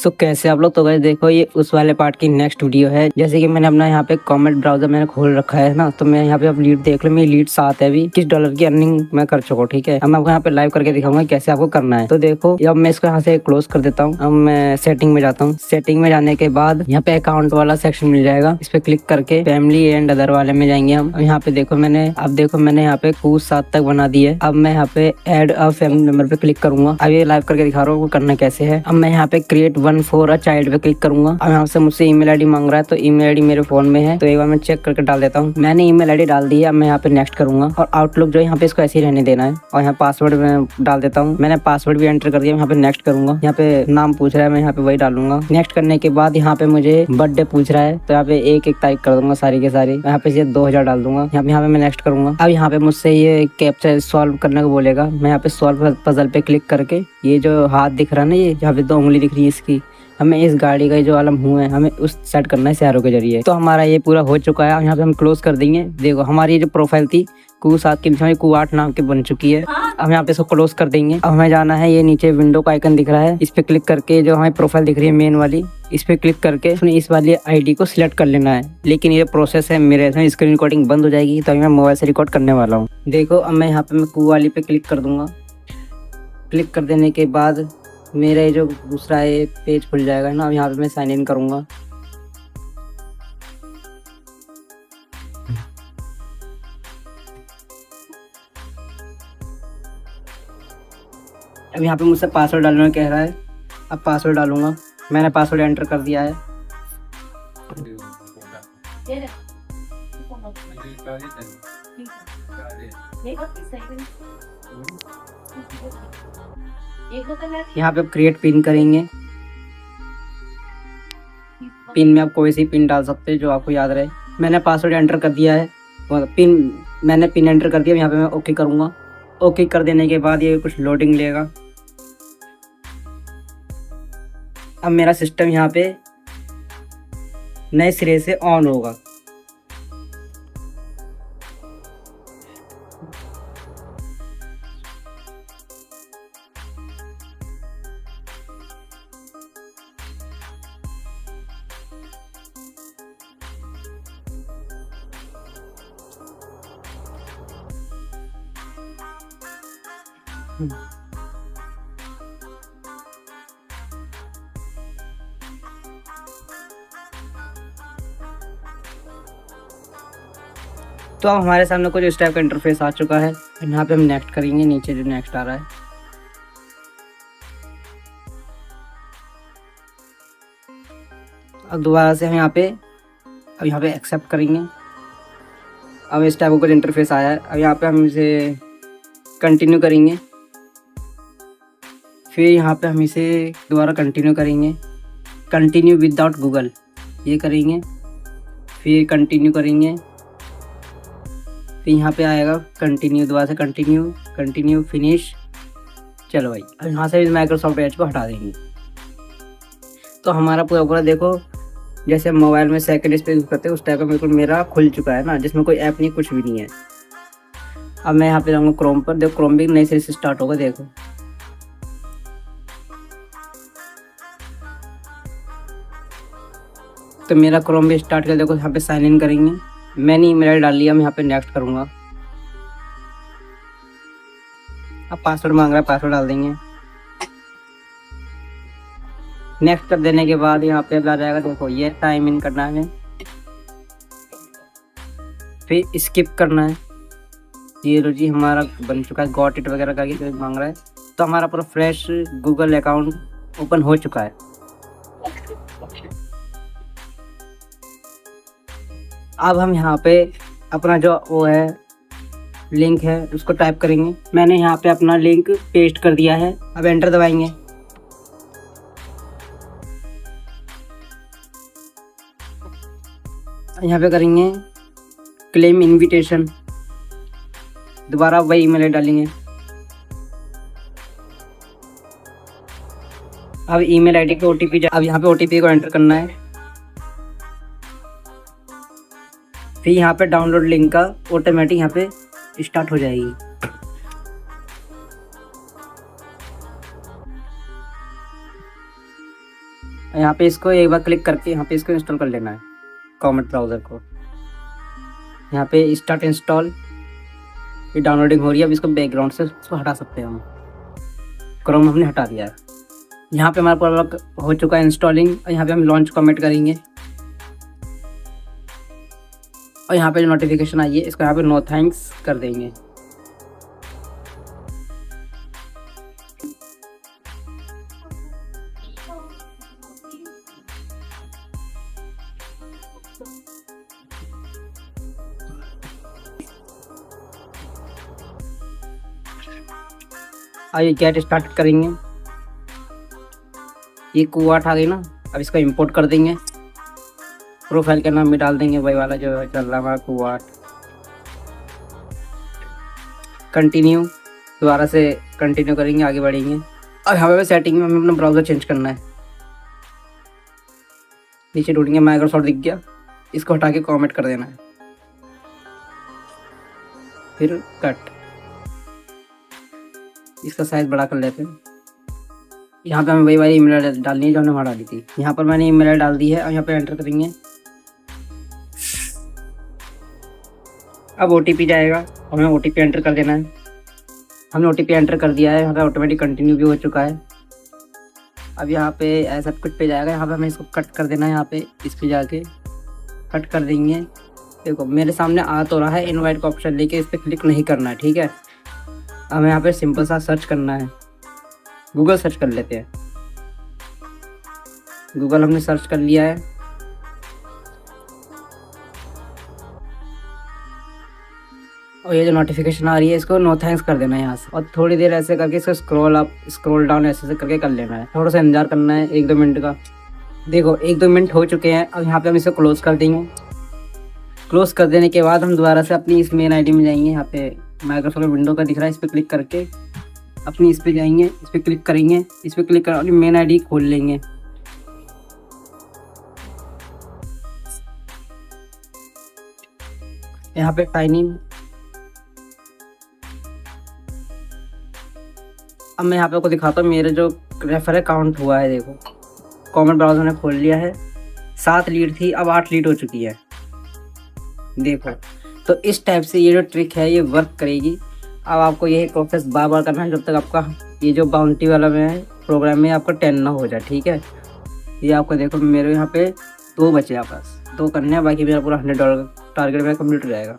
तो कैसे आप लोग, तो गाइस देखो ये उस वाले पार्ट की नेक्स्ट वीडियो है। जैसे कि मैंने अपना यहाँ पे कमेंट ब्राउजर मैंने खोल रखा है ना, तो मैं यहाँ पे अब लीड देख लो, मेरी लीड 7 है। अभी $21 की अर्निंग मैं कर चुका हूँ। ठीक है, अब मैं आपको यहाँ पे लाइव करके दिखाऊंगा कैसे आपको करना है। तो देखो अब मैं इसको यहाँ से क्लोज कर देता हूँ। अब मैं सेटिंग में जाता हूँ। सेटिंग में जाने के बाद यहाँ पे अकाउंट वाला सेक्शन मिल जाएगा, इस पे क्लिक करके फैमिली एंड अदर वाले में जाएंगे हम। यहाँ पे देखो मैंने यहाँ पे कुछ 7 तक बना दी है। अब मैं यहाँ पे एड अ फैमिली मेंबर पे क्लिक करूंगा। अब ये लाइव करके दिखा रहा हूँ वो करना कैसे है। अब मैं यहाँ पे create one for a child पे क्लिक करूंगा। अब यहाँ से मुझसे ईमेल आईडी मांग रहा है, तो ईमेल आईडी मेरे फोन में है, तो एक बार मैं चेक करके डाल देता हूँ। मैंने ईमेल आईडी डाल दी है। अब मैं यहाँ पे नेक्स्ट करूंगा और आउटलुक जो यहाँ पे इसको ऐसे ही रहने देना है। और यहाँ पासवर्ड में डाल देता हूँ। मैंने पासवर्ड भी एंटर कर दिया। यहाँ पे नेक्स्ट करूंगा। यहाँ पे नाम पूछ रहा है, मैं यहाँ पे वही डालूंगा। नेक्स्ट करने के बाद यहाँ पे मुझे बर्थडे पूछ रहा है, तो यहाँ पे एक एक टाइप कर दूंगा सारी के सारी। यहाँ पे 2000 डाल दूंगा। यहाँ पे मैं नेक्स्ट करूंगा। अब यहाँ पे मुझसे ये कैप्चा सॉल्व करने को बोलेगा। मैं यहाँ पे सॉल्व पजल पे क्लिक करके ये जो हाथ दिख रहा है ना, ये जहाँ पे 2 उंगली दिख रही है इसकी, हमें इस गाड़ी का जो आलम हुआ है हमें उस सेट करना है शहरों के जरिए। तो हमारा ये पूरा हो चुका है। यहाँ पे हम क्लोज कर देंगे। देखो हमारी ये जो प्रोफाइल थी Ku7 के पीछे Ku8 नाम की बन चुकी है। अब यहाँ पे इसको क्लोज कर देंगे। अब हमें जाना है, ये नीचे विंडो का आइकन दिख रहा है, इस पे क्लिक करके जो हमें प्रोफाइल दिख रही है मेन वाली, इस पे क्लिक करके इस वाली आईडी को सिलेक्ट कर लेना है। लेकिन ये प्रोसेस है, मेरे इसमें स्क्रीन रिकॉर्डिंग बंद हो जाएगी, तो मैं मोबाइल से रिकॉर्ड करने वाला हूँ। देखो अब मैं यहाँ पे मैं Ku वाली पे क्लिक कर दूंगा। क्लिक कर देने के बाद मेरा ये जो दूसरा है पेज खुल जाएगा ना। अब यहाँ पे मैं साइन इन करूँगा। अब यहाँ पे मुझसे पासवर्ड डालना कह रहा है। अब पासवर्ड डालूंगा। मैंने पासवर्ड एंटर कर दिया है। यहाँ पे क्रिएट पिन करेंगे। पिन में आप कोई सी पिन डाल सकते हैं जो आपको याद रहे। मैंने पासवर्ड एंटर कर दिया है, मैंने पिन एंटर कर दिया। यहाँ पे मैं ओके करूँगा। ओके कर देने के बाद ये कुछ लोडिंग लेगा। अब मेरा सिस्टम यहाँ पे नए सिरे से ऑन होगा। तो अब हमारे सामने कुछ इस टाइप का इंटरफेस आ चुका है। यहाँ पे हम नेक्स्ट करेंगे। नीचे जो नेक्स्ट आ रहा है, अब दोबारा से हम यहाँ पे एक्सेप्ट करेंगे। अब इस टाइप का कुछ इंटरफेस आया है। अब यहाँ पे हम इसे कंटिन्यू करेंगे। फिर यहाँ पे हम इसे दोबारा कंटिन्यू करेंगे। कंटिन्यू विदाउट गूगल ये करेंगे। फिर कंटिन्यू करेंगे। फिर यहाँ पे आएगा कंटिन्यू, दोबारा से कंटिन्यू फिनिश। चलो भाई, अब यहाँ से भी माइक्रोसॉफ्ट एज को हटा देंगे। तो हमारा पूरा देखो जैसे मोबाइल में सेकंड स्पेस यूज़ करते हैं उस टाइप का बिल्कुल मेरा खुल चुका है ना, जिसमें कोई ऐप नहीं, कुछ भी नहीं है। अब मैं यहाँ पे जाऊँगा क्रोम पर। देखो क्रोम भी नए सिरे से स्टार्ट होगा। देखो तो मेरा क्रोम भी स्टार्ट कर। देखो यहाँ पे साइन इन करेंगे। मैंने ईमेल आईडी डाल लिया। मैं यहाँ पे नेक्स्ट करूँगा। अब पासवर्ड मांग रहा है, पासवर्ड डाल देंगे। नेक्स्ट कर देने के बाद यहाँ पे आ जाएगा। देखो ये टाइम इन करना है, फिर स्किप करना है। ये लो जी हमारा बन चुका है। गॉट इट वगैरह का मांग रहा है। तो हमारा पूरा फ्रेश गूगल अकाउंट ओपन हो चुका है। अब हम यहाँ पे अपना जो वो है लिंक है उसको टाइप करेंगे। मैंने यहाँ पे अपना लिंक पेस्ट कर दिया है। अब एंटर दबाएंगे। यहाँ पे करेंगे क्लेम इनविटेशन। दोबारा वही ईमेल आईडी डालेंगे। अब ईमेल आईडी को ओटीपी, अब यहाँ पे ओटीपी को एंटर करना है। फिर यहाँ पे डाउनलोड लिंक का ऑटोमेटिक यहाँ पे स्टार्ट हो जाएगी। यहाँ पे इसको एक बार क्लिक करके यहाँ पे इसको इंस्टॉल कर लेना है, कॉमेट ब्राउज़र को। यहाँ पे स्टार्ट इंस्टॉल, ये डाउनलोडिंग हो रही है। अब इसको बैकग्राउंड से इसको हटा सकते हैं हम। क्रोम हमने हटा दिया है। यहाँ पे हमारा पूरा हो चुका है इंस्टॉलिंग। और यहाँ पे हम लॉन्च कॉमेट करेंगे और यहाँ पे जो नोटिफिकेशन आई है इसको यहाँ पे नो थैंक्स कर देंगे। आइए गेट स्टार्ट करेंगे। ये कुआट आ गई ना, अब इसको इंपोर्ट कर देंगे। प्रोफाइल का नाम भी डाल देंगे वही वाला जो चल रहा हमारा कुआट। कंटिन्यू, दोबारा से कंटिन्यू करेंगे, आगे बढ़ेंगे। और यहाँ पे सेटिंग में हमें अपना ब्राउज़र चेंज करना है। नीचे ढूंढेंगे, माइक्रोसॉफ्ट दिख गया, इसको हटा के कॉमेट कर देना है, फिर कट। इसका साइज बड़ा कर लेते हैं। यहाँ पे हमें वही वाली ईमेल आईडी डालनी है जो हमने वहाँ डाली थी। यहाँ पर मैंने ईमेल आईडी डाल दी है और यहाँ पे एंटर करेंगे। अब OTP जाएगा, हमें OTP एंटर कर देना है। हमने OTP एंटर कर दिया है। यहाँ पे ऑटोमेटिक कंटिन्यू भी हो चुका है। अब यहाँ पे ऐसा कुछ पे जाएगा, यहाँ पे हमें इसको कट कर देना है। यहाँ पे इस पे जाके कट कर देंगे। देखो मेरे सामने आ तो रहा है इनवाइट का ऑप्शन, लेके इस पर क्लिक नहीं करना है, ठीक है। हमें यहाँ पे सिंपल सा सर्च करना है, गूगल सर्च कर लेते हैं। गूगल हमने सर्च कर लिया है। और ये जो नोटिफिकेशन आ रही है इसको नो थैंक्स कर देना है यहाँ से। और थोड़ी देर ऐसे करके इसको स्क्रॉल अप स्क्रॉल डाउन ऐसे करके कर लेना है। थोड़ा सा इंतजार करना है 1-2 मिनट का। देखो 1-2 मिनट हो चुके हैं। अब यहाँ पे हम इसे क्लोज कर देंगे। क्लोज कर देने के बाद हम दोबारा से अपनी इस मेन आईडी में जाएंगे। यहाँ पे माइक्रोसॉफ्ट विंडो का दिख रहा है, इस पर क्लिक करके अपनी इस पे जाएंगे, इस पर क्लिक करेंगे, इस पर क्लिक कर अपनी मेन आईडी खोल लेंगे। यहाँ पे साइन इन। अब मैं यहाँ पे आपको दिखाता हूँ मेरे जो रेफर अकाउंट हुआ है। देखो कॉमेट ब्राउज़र ने खोल लिया है। 7 लीड थी, अब 8 लीड हो चुकी है। देखो तो इस टाइप से ये जो ट्रिक है ये वर्क करेगी। अब आपको यही प्रोसेस बार बार करना है जब तक आपका ये जो बाउंटी वाला में है प्रोग्राम में आपका 10 ना हो जाए, ठीक है। ये आपको देखो मेरे यहाँ पे 2 बचे, आपस 2 करने हैं, बाकी मेरा पूरा $100 टारगेट मेरा कंप्लीट हो जाएगा।